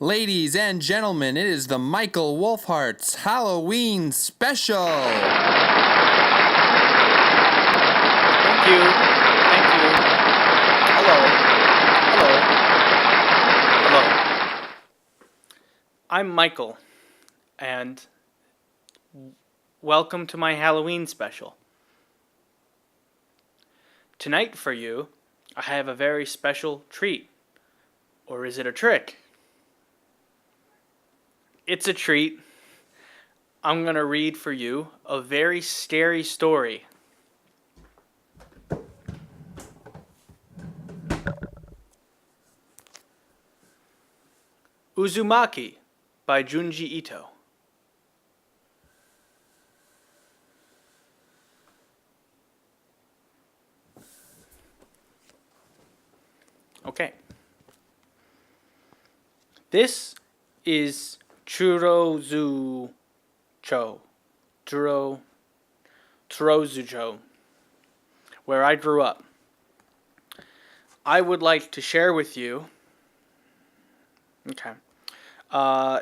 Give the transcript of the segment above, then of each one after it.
Ladies and gentlemen, it is the Michael Wohlfahrt Halloween Special. Thank you. Thank you. Hello. Hello. Hello. I'm Michael, and welcome to my Halloween special. Tonight for you, I have a very special treat. Or is it a trick? It's a treat. I'm going to read for you a very scary story. Uzumaki by Junji Ito. Okay. This is Churozucho. Churozucho, where I grew up. I would like to share with you. Okay.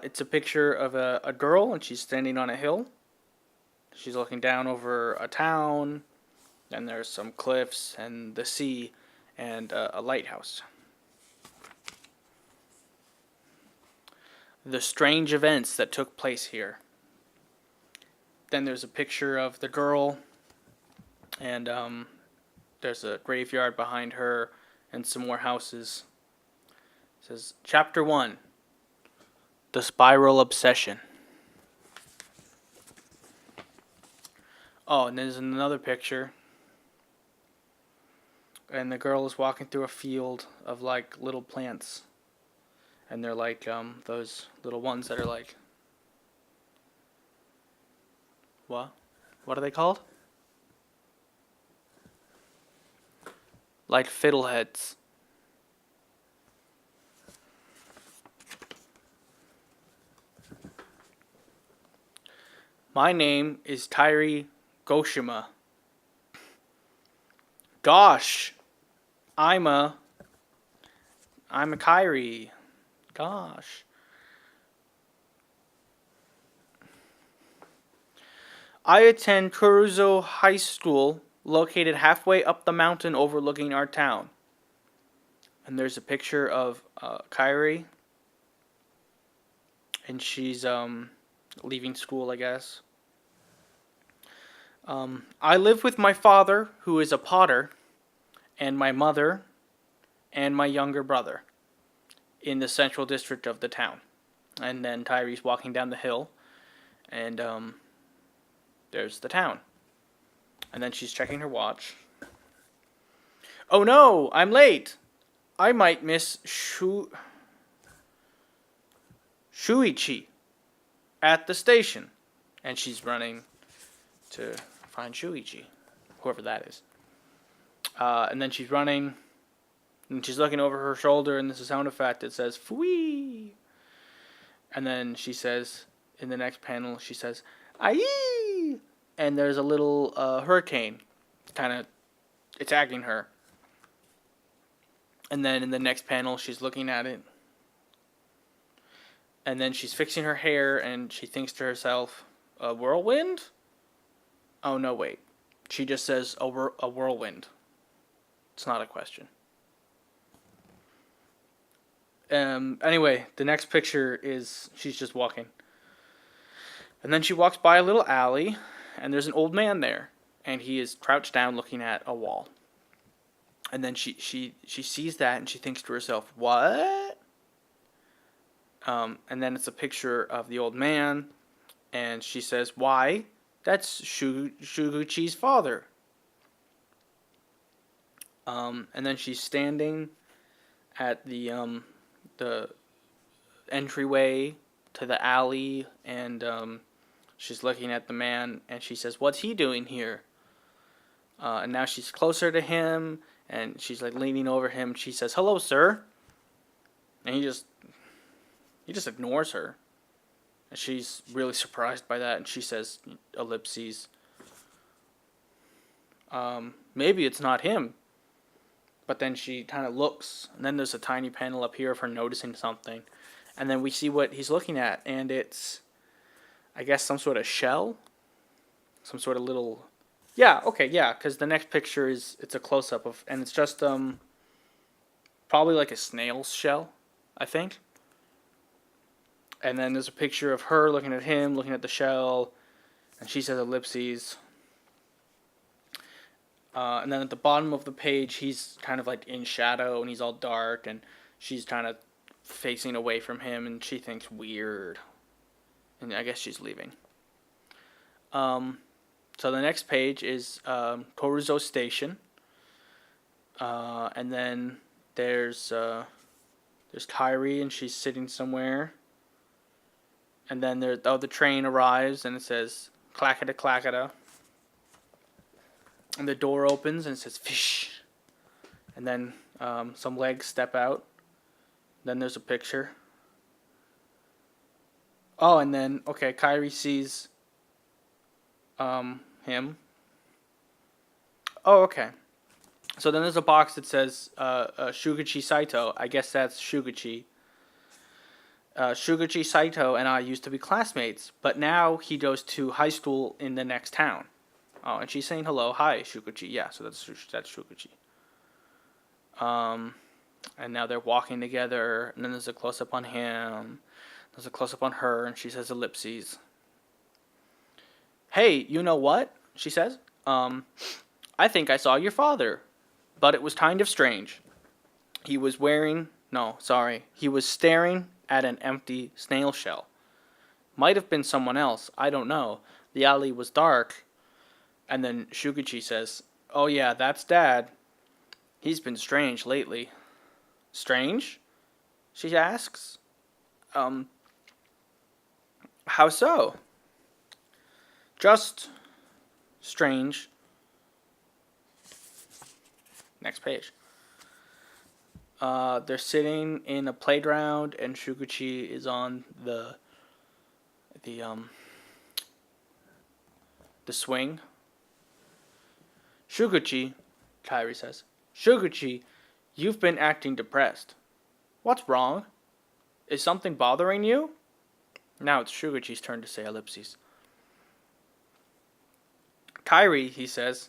It's a picture of a girl, and she's standing on a hill. She's looking down over a town, and there's some cliffs and the sea and a lighthouse. The strange events that took place here. Then there's a picture of the girl, and there's a graveyard behind her and some more houses. It says, Chapter 1, The Spiral Obsession. Oh, and there's another picture. And the girl is walking through a field of, like, little plants. And they're like those little ones that are like, what? What are they called? Like fiddleheads. My name is Tairi Goshima. Gosh, I'm a Kairi. Gosh. I attend Kuruzo High School, located halfway up the mountain overlooking our town. And there's a picture of Kairi. And she's leaving school, I guess. I live with my father, who is a potter, and my mother, and my younger brother, in the central district of the town. And then Tyree's walking down the hill, and there's the town. And then she's checking her watch. Oh no, I'm late. I might miss Shuichi at the station. And she's running to find Shuichi, whoever that is. And then she's running, and she's looking over her shoulder, and there's a sound effect that says, Fui! And then she says, in the next panel, she says, Aye! And there's a little hurricane kind of attacking her. And then in the next panel, she's looking at it. And then she's fixing her hair, and she thinks to herself, a whirlwind? Oh, no, wait. She just says, a whirlwind. It's not a question. Anyway, the next picture is she's just walking. And then she walks by a little alley, and there's an old man there. And he is crouched down looking at a wall. And then she sees that, and she thinks to herself, what? And then it's a picture of the old man, and she says, why? That's Shuguchi's father. And then she's standing at the entryway to the alley, and she's looking at the man, and she says, what's he doing here? And now she's closer to him, and she's like leaning over him. She says, hello, sir. And he just ignores her. And she's really surprised by that, and she says, ellipses, maybe it's not him. But then she kind of looks, and then there's a tiny panel up here of her noticing something. And then we see what he's looking at, and it's, I guess, some sort of shell, some sort of little. Yeah, okay, yeah, because the next picture it's a close up of, and it's just probably like a snail's shell, I think. And then there's a picture of her looking at him, looking at the shell, and she says ellipses. And then at the bottom of the page, he's kind of like in shadow, and he's all dark, and she's kind of facing away from him, and she thinks weird. And I guess she's leaving. So the next page is Koruzo Station. And then there's Kairi, and she's sitting somewhere. And then the train arrives, and it says clackada clackada. And the door opens, and it says fish. And then some legs step out. Then there's a picture. Oh, and then, okay, Kairi sees him. Oh, okay. So then there's a box that says Shuguchi Saito. I guess that's Shuguchi. Shuguchi Saito and I used to be classmates, but now he goes to high school in the next town. Oh, and she's saying hello. Hi, Shuguchi. Yeah, so that's Shuguchi. And now they're walking together, and then there's a close-up on him. There's a close-up on her, and she says ellipses. Hey, you know what? She says. I think I saw your father, but it was kind of strange. He was staring at an empty snail shell. Might have been someone else. I don't know. The alley was dark. And then Shuguchi says, oh yeah, that's Dad. He's been strange lately. Strange? She asks. How so? Just strange. Next page. They're sitting in a playground, and Shuguchi is on the swing. Shuguchi, Kairi says. Shuguchi, you've been acting depressed. What's wrong? Is something bothering you? Now it's Shuguchi's turn to say ellipses. Kairi, he says,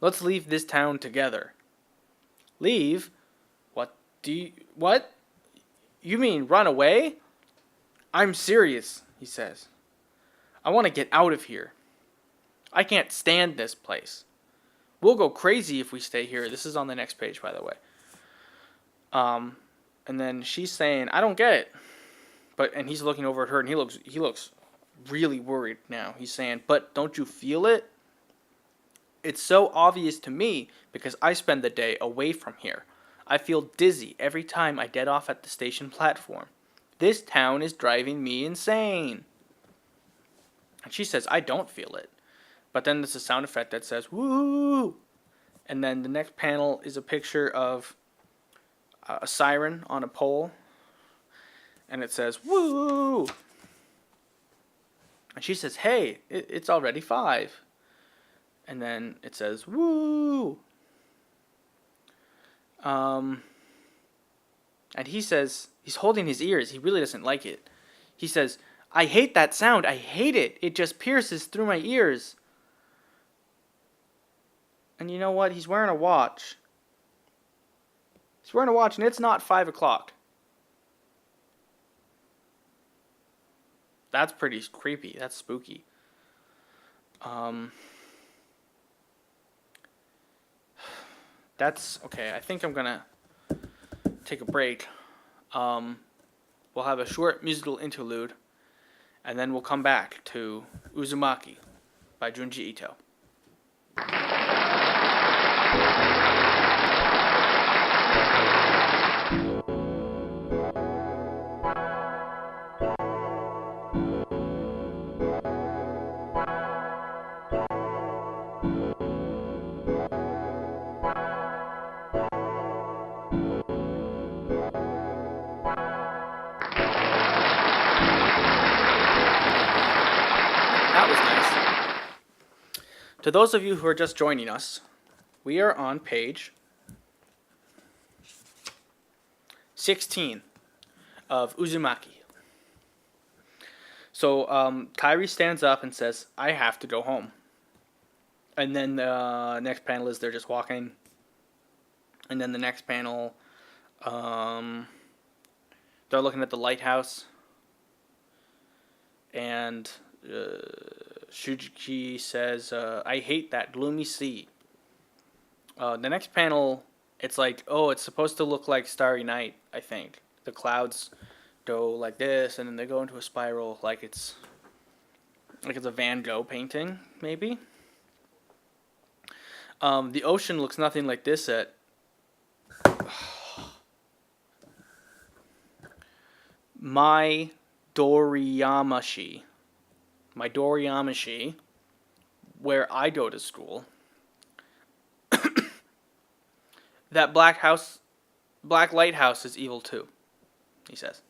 let's leave this town together. Leave? What? You mean run away? I'm serious, he says. I want to get out of here. I can't stand this place. We'll go crazy if we stay here. This is on the next page, by the way. And then she's saying, I don't get it. And he's looking over at her, and he looks really worried now. He's saying, but don't you feel it? It's so obvious to me because I spend the day away from here. I feel dizzy every time I get off at the station platform. This town is driving me insane. And she says, I don't feel it. But then there's a sound effect that says, woo! And then the next panel is a picture of a siren on a pole. And it says, woo! And she says, hey, it's already 5. And then it says, woo! And he says, he's holding his ears. He really doesn't like it. He says, I hate that sound. I hate it. It just pierces through my ears. And you know what? He's wearing a watch. He's wearing a watch, and it's not 5 o'clock. That's pretty creepy. That's spooky. That's okay. I think I'm gonna take a break. We'll have a short musical interlude, and then we'll come back to Uzumaki by Junji Ito. That was nice. To those of you who are just joining us, we are on page 16 of Uzumaki. So Kairi stands up and says, I have to go home. And then the next panel is they're just walking. And then the next panel, they're looking at the lighthouse. And Shuichi says, I hate that gloomy sea. The next panel, it's like, oh, it's supposed to look like Starry Night, I think. The clouds go like this, and then they go into a spiral like it's a Van Gogh painting, maybe. The ocean looks nothing like this at my Doriyamashi, where I go to school. That black lighthouse is evil too, he says.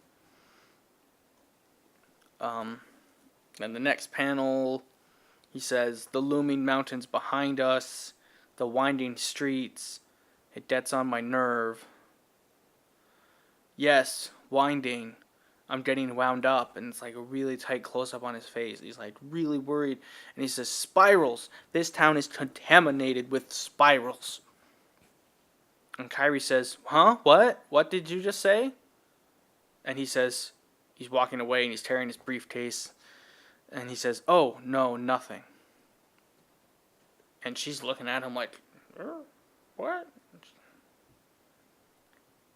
And the next panel, he says, the looming mountains behind us, the winding streets, it gets on my nerve. Yes, winding. I'm getting wound up, and it's like a really tight close-up on his face. He's like really worried, and he says, spirals. This town is contaminated with spirals. And Kairi says, huh? What? What did you just say? And he says, he's walking away, and he's tearing his briefcase, and he says, oh, no, nothing. And she's looking at him like, what?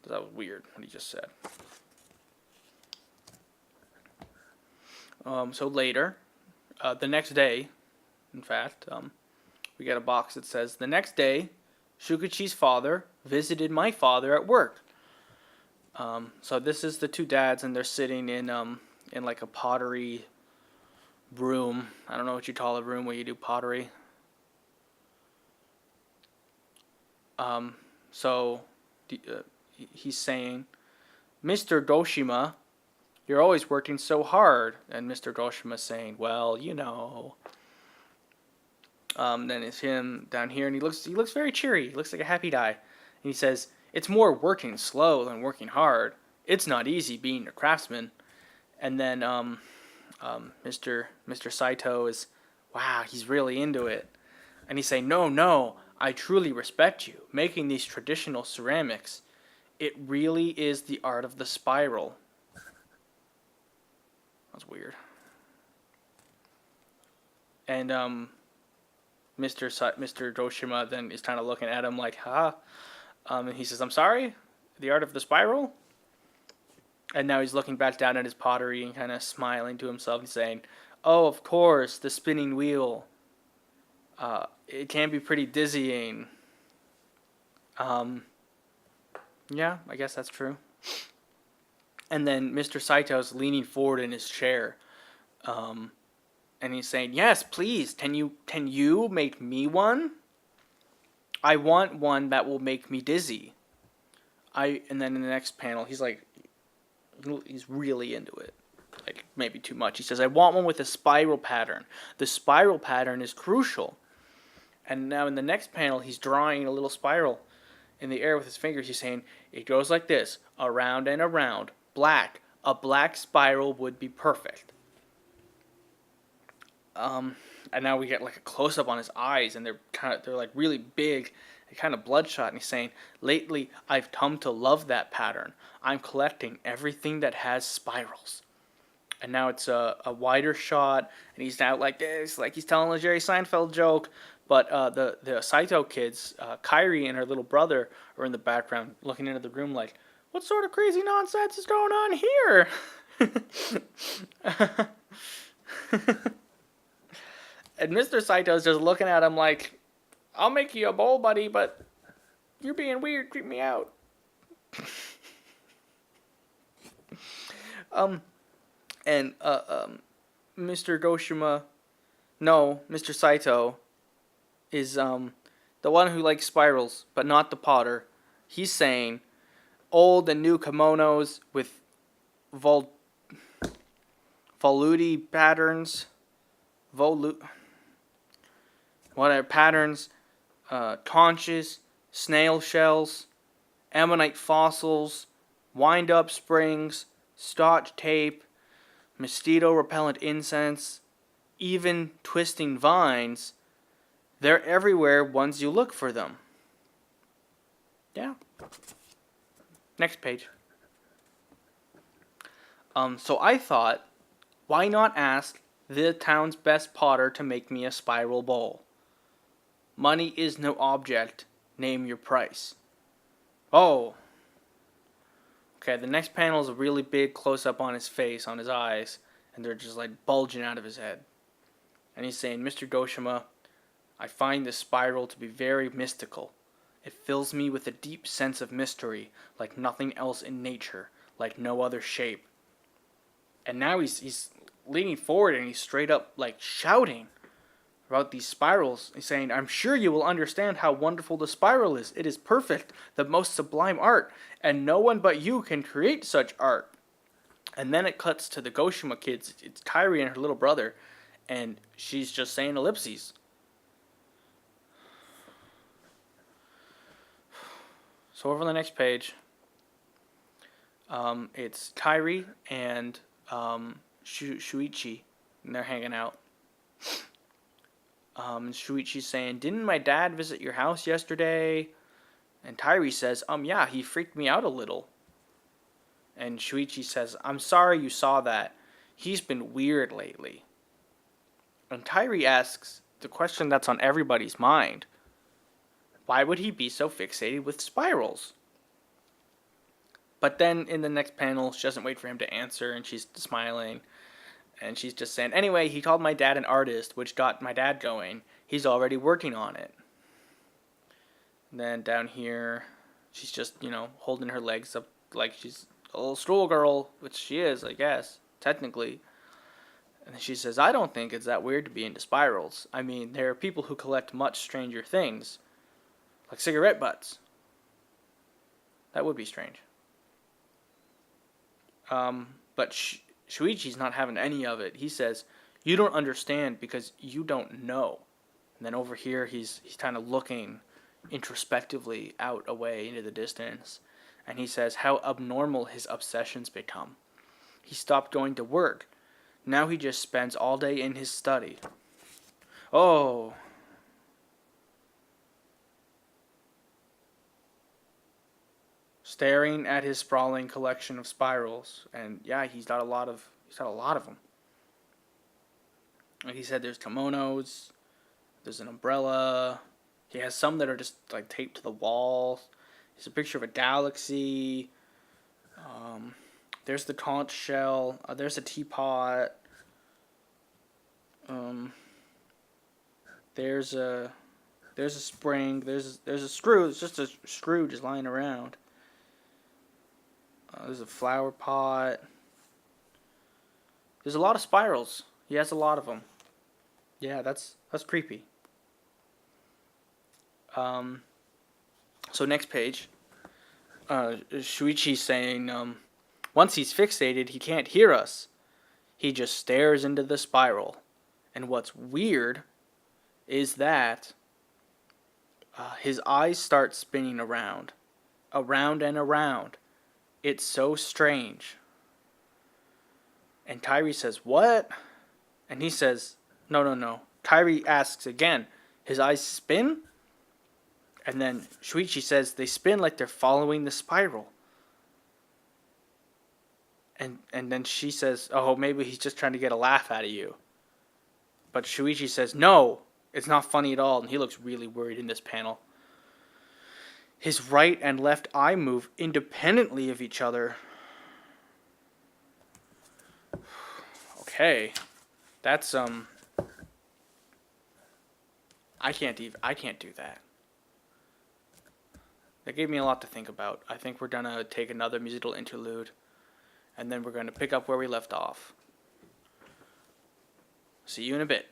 That was weird, what he just said. So later, the next day, in fact, we get a box that says, the next day, Shukichi's father visited my father at work. So this is the two dads, and they're sitting in like a pottery room. I don't know what you call a room where you do pottery. So he's saying, Mr. Goshima, you're always working so hard. And Mr. Goshima's saying, well, you know. Then it's him down here, and he looks very cheery. He looks like a happy guy. And he says, it's more working slow than working hard. It's not easy being a craftsman. And then Mr. Saito is, wow, he's really into it. And he's saying, no, I truly respect you. Making these traditional ceramics, it really is the art of the spiral. That's weird. And Mr. Goshima then is kind of looking at him like, huh? And he says, I'm sorry? The art of the spiral? And now he's looking back down at his pottery and kind of smiling to himself and saying, oh, of course, the spinning wheel. It can be pretty dizzying. Yeah, I guess that's true. And then Mr. Saito's leaning forward in his chair. And he's saying, yes, please, can you make me one? I want one that will make me dizzy. And then in the next panel, he's like, he's really into it. Like, maybe too much. He says, I want one with a spiral pattern. The spiral pattern is crucial. And now in the next panel, he's drawing a little spiral in the air with his fingers. He's saying, it goes like this, around and around, black. A black spiral would be perfect. And now we get like a close-up on his eyes, and they're like really big and kind of bloodshot. And he's saying, lately I've come to love that pattern. I'm collecting everything that has spirals. And now it's a wider shot, and he's now like this, like he's telling a Jerry Seinfeld joke. But the Saito kids, Kairi and her little brother, are in the background looking into the room like, what sort of crazy nonsense is going on here? And Mr. Saito's just looking at him like, I'll make you a bowl, buddy, but you're being weird, creep me out. Mr. Goshima, no, Mr. Saito is the one who likes spirals, but not the potter. He's saying old and new kimonos with volute patterns, whatever patterns, conches, snail shells, ammonite fossils, wind-up springs, scotch tape, mosquito repellent incense, even twisting vines. They're everywhere once you look for them. Yeah. Next page. So I thought, why not ask the town's best potter to make me a spiral bowl? Money is no object. Name your price. Oh. Okay, the next panel is a really big close-up on his face, on his eyes, and they're just like bulging out of his head. And he's saying, Mr. Goshima, I find this spiral to be very mystical. It fills me with a deep sense of mystery, like nothing else in nature, like no other shape. And now he's leaning forward and he's straight up like shouting about these spirals. He's saying, I'm sure you will understand how wonderful the spiral is. It is perfect, the most sublime art, and no one but you can create such art. And then it cuts to the Goshima kids. It's Kairi and her little brother, and she's just saying ellipses. So over on the next page, it's Kairi and Shuichi, and they're hanging out. And Shuichi's saying, didn't my dad visit your house yesterday? And Kairi says, yeah, he freaked me out a little. And Shuichi says, I'm sorry you saw that. He's been weird lately. And Kairi asks the question that's on everybody's mind. Why would he be so fixated with spirals? But then in the next panel, she doesn't wait for him to answer, and she's smiling. And she's just saying, anyway, he called my dad an artist, which got my dad going. He's already working on it. And then down here, she's just, holding her legs up like she's a little stroll girl, which she is, I guess, technically. And she says, I don't think it's that weird to be into spirals. I mean, there are people who collect much stranger things, like cigarette butts. That would be strange. But Shuichi's not having any of it. He says, you don't understand because you don't know. And then over here, he's kind of looking introspectively out away into the distance. And he says how abnormal his obsessions become. He stopped going to work. Now he just spends all day in his study. Oh. Staring at his sprawling collection of spirals. And yeah, he's got a lot of them. Like he said, there's kimonos, there's an umbrella. He has some that are just like taped to the wall. There's a picture of a galaxy. There's the conch shell. There's a teapot. There's a spring. There's a screw. It's just a screw just lying around. There's a flower pot. There's a lot of spirals. He has a lot of them. Yeah, that's creepy. So next page. Shuichi's saying, once he's fixated, he can't hear us. He just stares into the spiral. And what's weird is that his eyes start spinning around and around. It's so strange. And Kairi says, what? And he says, no. Kairi asks again, his eyes spin? And then Shuichi says they spin like they're following the spiral. And then she says, oh, maybe he's just trying to get a laugh out of you. But Shuichi says, no, it's not funny at all. And he looks really worried in this panel. His right and left eye move independently of each other. Okay. That's, I can't do that. That gave me a lot to think about. I think we're gonna take another musical interlude, and then we're gonna pick up where we left off. See you in a bit.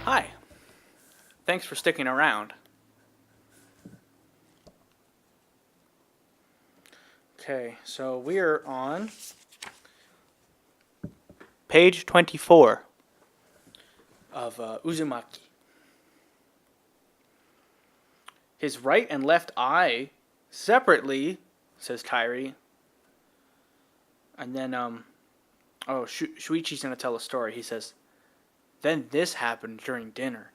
Hi. Thanks for sticking around. Okay, so we're on page 24 of Uzumaki. His right and left eye separately, says Kairi. And then, Shuichi's going to tell a story. He says, then this happened during dinner.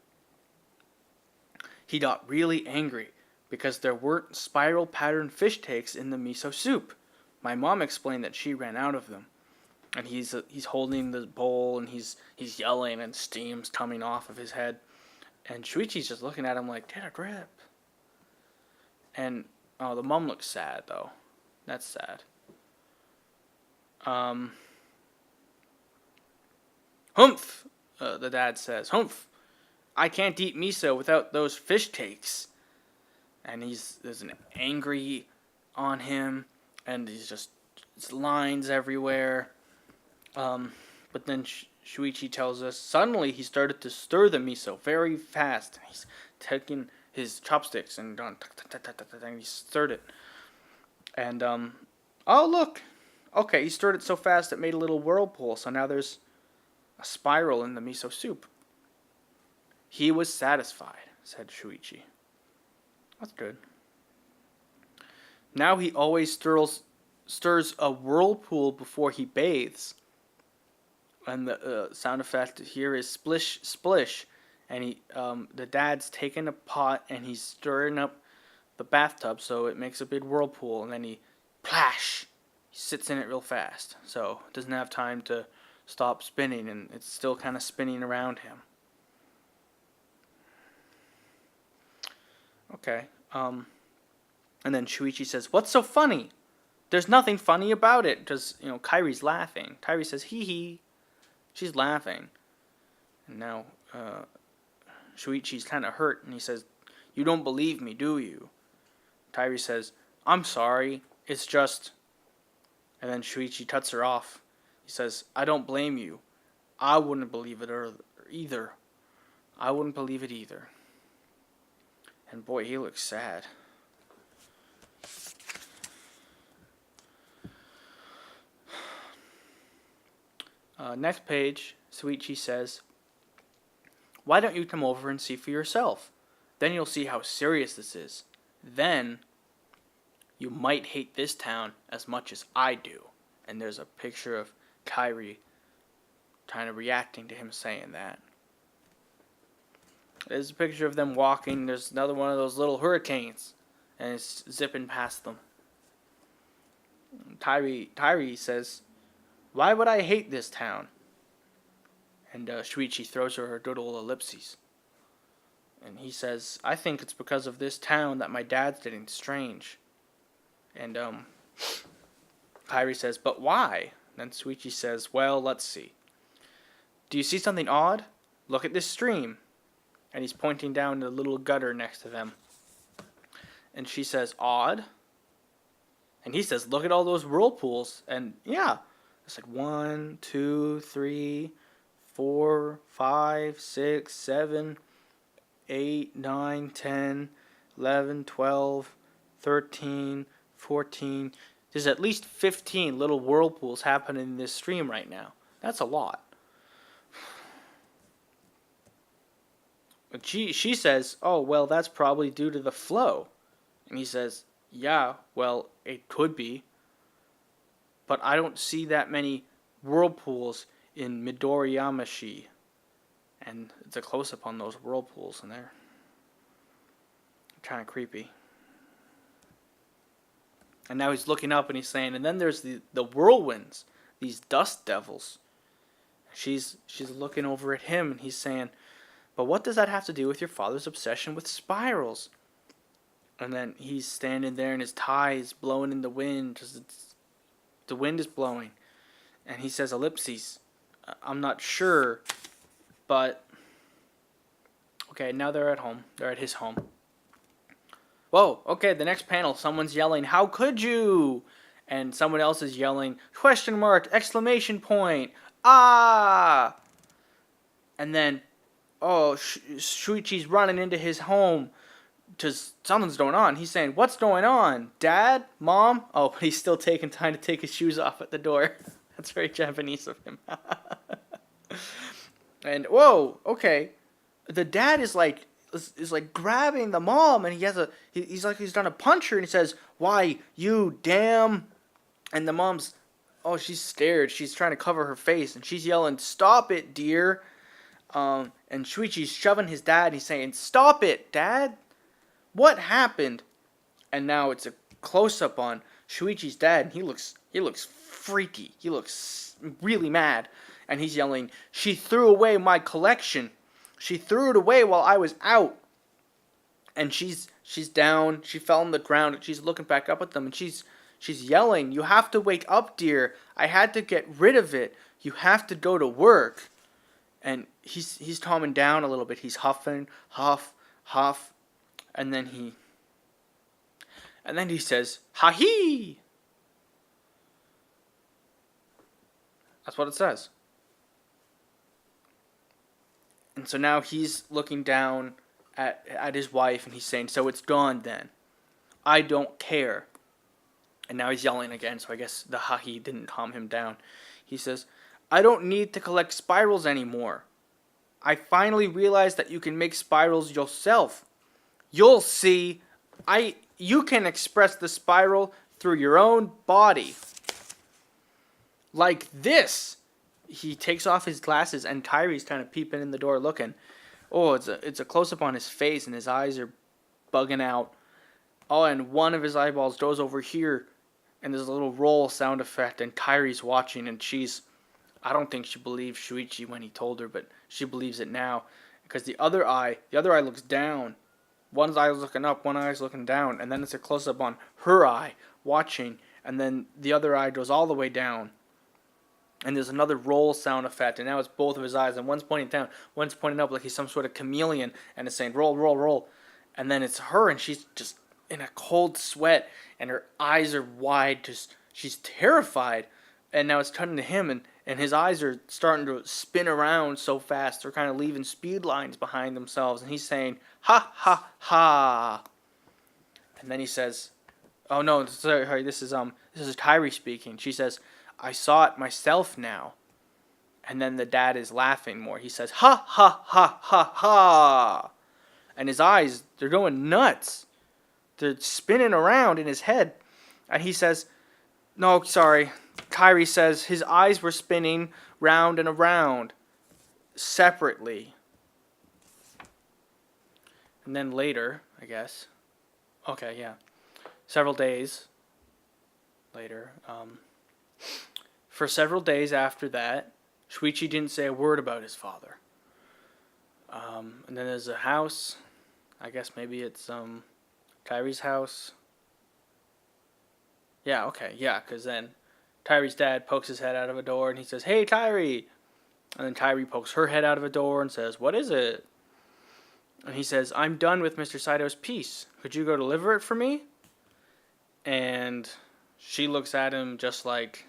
He got really angry because there weren't spiral pattern fish takes in the miso soup. My mom explained that she ran out of them. And he's holding the bowl and he's yelling and steam's coming off of his head. And Shuichi's just looking at him like, get a grip. And the mom looks sad though. That's sad. Humph, the dad says. Humph, I can't eat miso without those fish takes. And there's an angry on him, and it's lines everywhere. But then Shuichi tells us, suddenly he started to stir the miso very fast. He's taking his chopsticks and he stirred it. And, oh, look. Okay, he stirred it so fast it made a little whirlpool, so now there's a spiral in the miso soup. He was satisfied, said Shuichi. That's good. Now he always stirs a whirlpool before he bathes. And the sound effect here is splish, splish. And the dad's taking a pot and he's stirring up the bathtub so it makes a big whirlpool. And then he plash. He sits in it real fast. So it doesn't have time to stop spinning, and it's still kind of spinning around him. Okay. And then Shuichi says, what's so funny? There's nothing funny about it. Because, Kairi's laughing. Kairi says, hee hee. She's laughing. And now Shuichi's kind of hurt, and he says, you don't believe me, do you? Kairi says, I'm sorry. It's just... And then Shuichi cuts her off. He says, I don't blame you. I wouldn't believe it either. I wouldn't believe it either. And boy, he looks sad. Next page, Shuichi says, why don't you come over and see for yourself? Then you'll see how serious this is. Then you might hate this town as much as I do. And there's a picture of Kairi kind of reacting to him saying that. There's a picture of them walking. There's another one of those little hurricanes. And it's zipping past them. Kairi says, why would I hate this town? And Shuichi throws her good old ellipses. And he says, I think it's because of this town that my dad's getting strange. And Kairi says, but why? Then Shuichi says, well, let's see. Do you see something odd? Look at this stream. And he's pointing down the little gutter next to them. And she says, odd? And he says, look at all those whirlpools. And yeah, it's like 1, 2, 3, 4, 5, 6, 7, 8, 9, 10, 11, 12, 13, 14. There's at least 15 little whirlpools happening in this stream right now. That's a lot. But she says, oh, well, that's probably due to the flow. And he says, yeah, well, it could be. But I don't see that many whirlpools in Midoriyamashi. And it's a close-up on those whirlpools, and they're kind of creepy. And now he's looking up and he's saying, and then there's the whirlwinds, these dust devils. She's looking over at him and he's saying, but what does that have to do with your father's obsession with spirals? And then he's standing there and his tie is blowing in the wind because the wind is blowing. And he says, ellipses. I'm not sure, but... Okay, now they're at home. They're at his home. Whoa, okay, the next panel, someone's yelling, "How could you?" And someone else is yelling, question mark, exclamation point, ah! And then, oh, Shuichi's running into his home because something's going on. He's saying, "What's going on? Dad? Mom?" Oh, but he's still taking time to take his shoes off at the door. That's very Japanese of him. And, whoa, okay. The dad is like grabbing the mom, and he's done a punch her, and he says, "Why, you damn." And the mom's, oh, she's scared. She's trying to cover her face, and she's yelling, "Stop it, dear." And Shuichi's shoving his dad, and he's saying, "Stop it, Dad. What happened?" And now it's a close-up on Shuichi's dad, and he looks freaky. He looks really mad. And he's yelling, "She threw away my collection. She threw it away while I was out." And she's down. She fell on the ground, and she's looking back up at them, and she's yelling, "You have to wake up, dear. I had to get rid of it. You have to go to work." And he's calming down a little bit. He's huffing, huff, and then he says, "Ha-hee!" That's what it says. And so now he's looking down at his wife, and he's saying, "So it's gone then. I don't care." And now he's yelling again, so I guess the ha-he didn't calm him down. He says, "I don't need to collect spirals anymore. I finally realized that you can make spirals yourself. You'll see. You can express the spiral through your own body. Like this." He takes off his glasses, and Kyrie's kind of peeping in the door looking. Oh, it's a close-up on his face, and his eyes are bugging out. Oh, and one of his eyeballs goes over here, and there's a little roll sound effect, and Kyrie's watching, and I don't think she believed Shuichi when he told her, but she believes it now, because the other eye looks down. One eye is looking up, one eye is looking down, and then it's a close-up on her eye, watching, and then the other eye goes all the way down. And there's another roll sound effect, and now it's both of his eyes, and one's pointing down, one's pointing up like he's some sort of chameleon, and it's saying, "Roll, roll, roll." And then it's her, and she's just in a cold sweat, and her eyes are wide, she's terrified. And now it's cutting to him, and his eyes are starting to spin around so fast, they're kind of leaving speed lines behind themselves, and he's saying, "Ha, ha, ha." And then he says, oh no, sorry, this is Kyrie speaking. She says, "I saw it myself now." And then the dad is laughing more. He says, "Ha, ha, ha, ha, ha." And his eyes, they're going nuts. They're spinning around in his head. And he says, no, sorry. Kyrie says his eyes were spinning round and around separately. And then later, I guess. Okay, yeah. Several days later, for several days after that, Shuichi didn't say a word about his father. And then there's a house. I guess maybe it's Kyrie's house. Yeah, okay, yeah, because then Kyrie's dad pokes his head out of a door and he says, "Hey, Kyrie." And then Kyrie pokes her head out of a door and says, "What is it?" And he says, "I'm done with Mr. Saito's piece. Could you go deliver it for me?" And she looks at him just like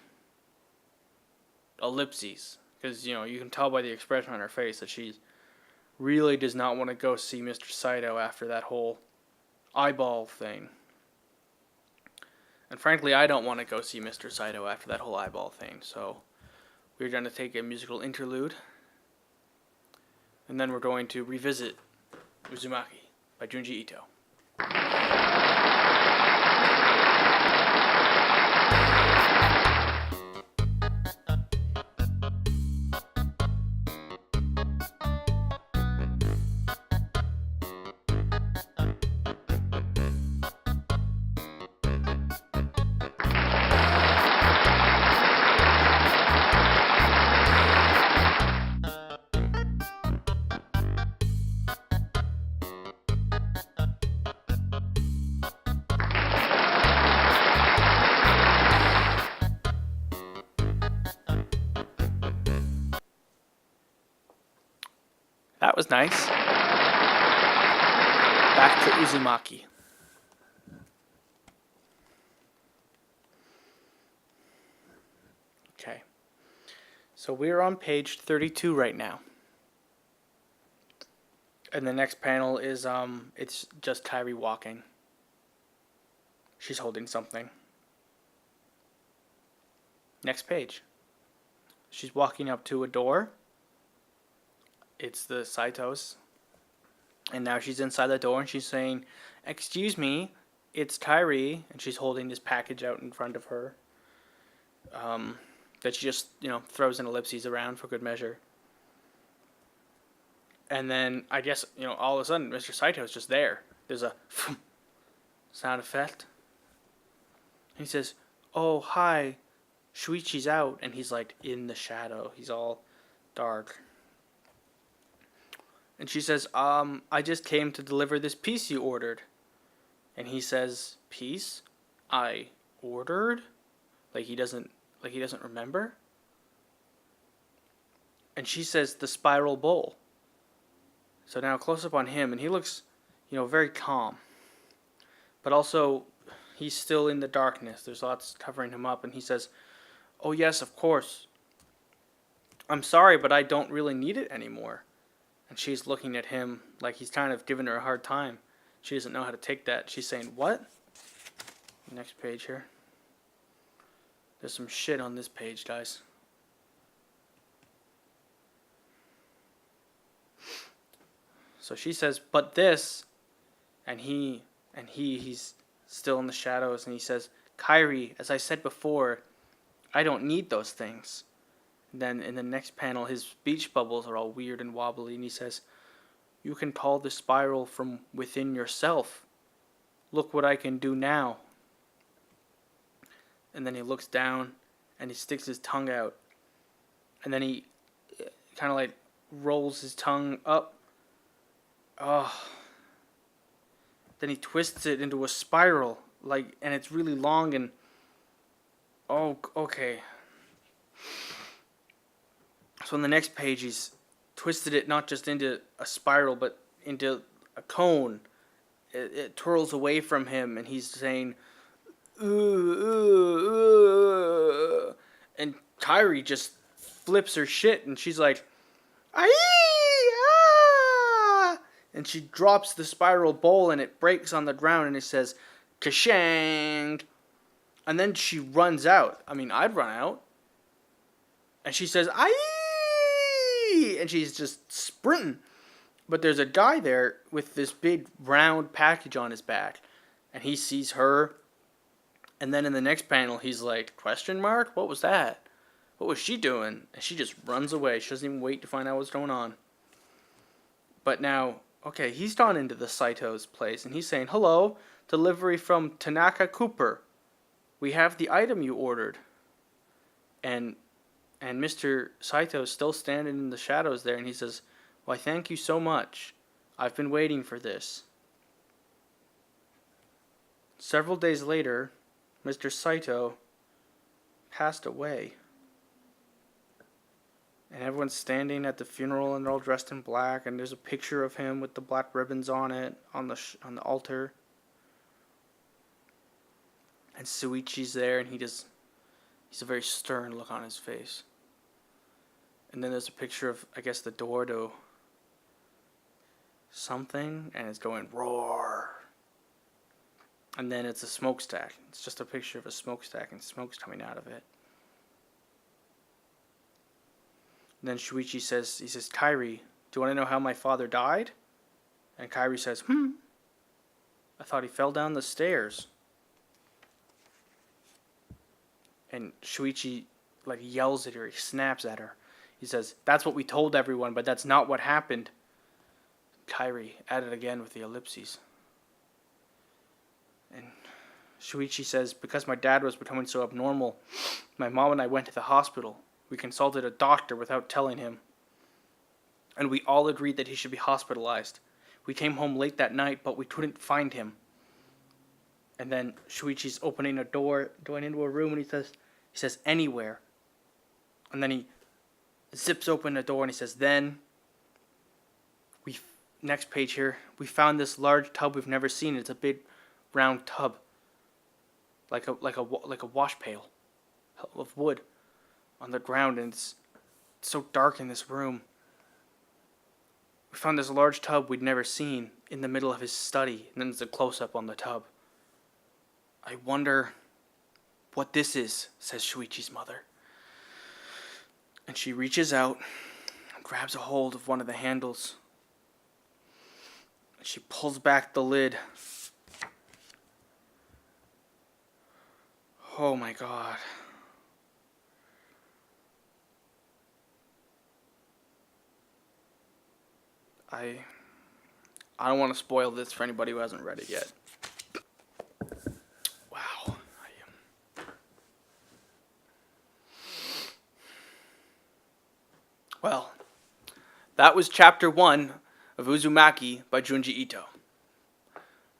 ellipses, because you can tell by the expression on her face that she really does not want to go see Mr. Saito after that whole eyeball thing. And frankly, I don't want to go see Mr. Saito after that whole eyeball thing. So we're going to take a musical interlude, and then we're going to revisit Uzumaki by Junji Ito. That was nice. Back to Uzumaki. Okay. So we're on page 32 right now. And the next panel is it's just Kyrie walking. She's holding something. Next page. She's walking up to a door. It's the Saitos. And now she's inside the door and she's saying, "Excuse me, it's Kyrie." And she's holding this package out in front of her. That she just, throws an ellipses around for good measure. And then, I guess, all of a sudden, Mr. Saito's just there. There's a sound effect. And he says, "Oh, hi, Shuichi's out." And he's, like, in the shadow. He's all dark. And she says, "I just came to deliver this piece you ordered." And he says, "Piece? I ordered?" Like he doesn't remember. And she says, "The spiral bowl." So now close up on him, and he looks, very calm. But also, he's still in the darkness. There's lots covering him up, and he says, "Oh yes, of course. I'm sorry, but I don't really need it anymore." And she's looking at him like he's kind of giving her a hard time. She doesn't know how to take that. She's saying, "What?" Next page here. There's some shit on this page, guys. So she says, "But this," and he's still in the shadows, and he says, "Kyrie, as I said before, I don't need those things." And then in the next panel, his speech bubbles are all weird and wobbly, and he says, "You can call the spiral from within yourself. Look what I can do now." And then he looks down, and he sticks his tongue out, and then he kind of like rolls his tongue up. Oh. Then he twists it into a spiral, and it's really long, and oh, okay. So on the next page, he's twisted it not just into a spiral, but into a cone. It twirls away from him, and he's saying, "Ooh." And Kyrie just flips her shit, and she's like, "Aye, ah!" And she drops the spiral bowl, and it breaks on the ground, and it says, "Kashang." And then she runs out. I mean, I'd run out. And she says, "Aye!" And she's just sprinting. But there's a guy there with this big round package on his back. And he sees her. And then in the next panel, he's like, "Question mark? What was that? What was she doing?" And she just runs away. She doesn't even wait to find out what's going on. But now, okay, he's gone into the Saito's place. And he's saying, "Hello, delivery from Tanaka Cooper. We have the item you ordered." And Mr. Saito's still standing in the shadows there, and he says, "Why, thank you so much. I've been waiting for this." Several days later, Mr. Saito passed away. And everyone's standing at the funeral, and they're all dressed in black, and there's a picture of him with the black ribbons on it, on the altar. And Suichi's there, and he's a very stern look on his face. And then there's a picture of, I guess, the door to something, and it's going roar. And then it's a smokestack. It's just a picture of a smokestack, and smoke's coming out of it. And then Shuichi says, "Kyrie, do you want to know how my father died?" And Kyrie says, "I thought he fell down the stairs." And Shuichi yells at her. He snaps at her. He says, "That's what we told everyone, but that's not what happened." Kyrie at it again with the ellipses. And Shuichi says, "Because my dad was becoming so abnormal, my mom and I went to the hospital. We consulted a doctor without telling him. And we all agreed that he should be hospitalized. We came home late that night, but we couldn't find him." And then Shuichi's opening a door, going into a room, and he says, "Anywhere." And then he zips open the door, and he says, "Then, next page here, we found this large tub we've never seen. It's a big round tub, like a wash pail of wood. on the ground, and it's so dark in this room. We found this large tub we'd never seen in the middle of his study, and then there's a close-up on the tub. I wonder what this is, says Shuichi's mother. And she reaches out and grabs a hold of one of the handles. She pulls back the lid. Oh my God. I don't want to spoil this for anybody who hasn't read it yet. Wow. Well, that was chapter 1 of Uzumaki by Junji Ito.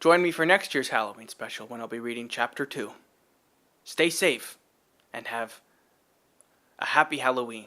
Join me for next year's Halloween special when I'll be reading chapter 2. Stay safe and have a happy Halloween.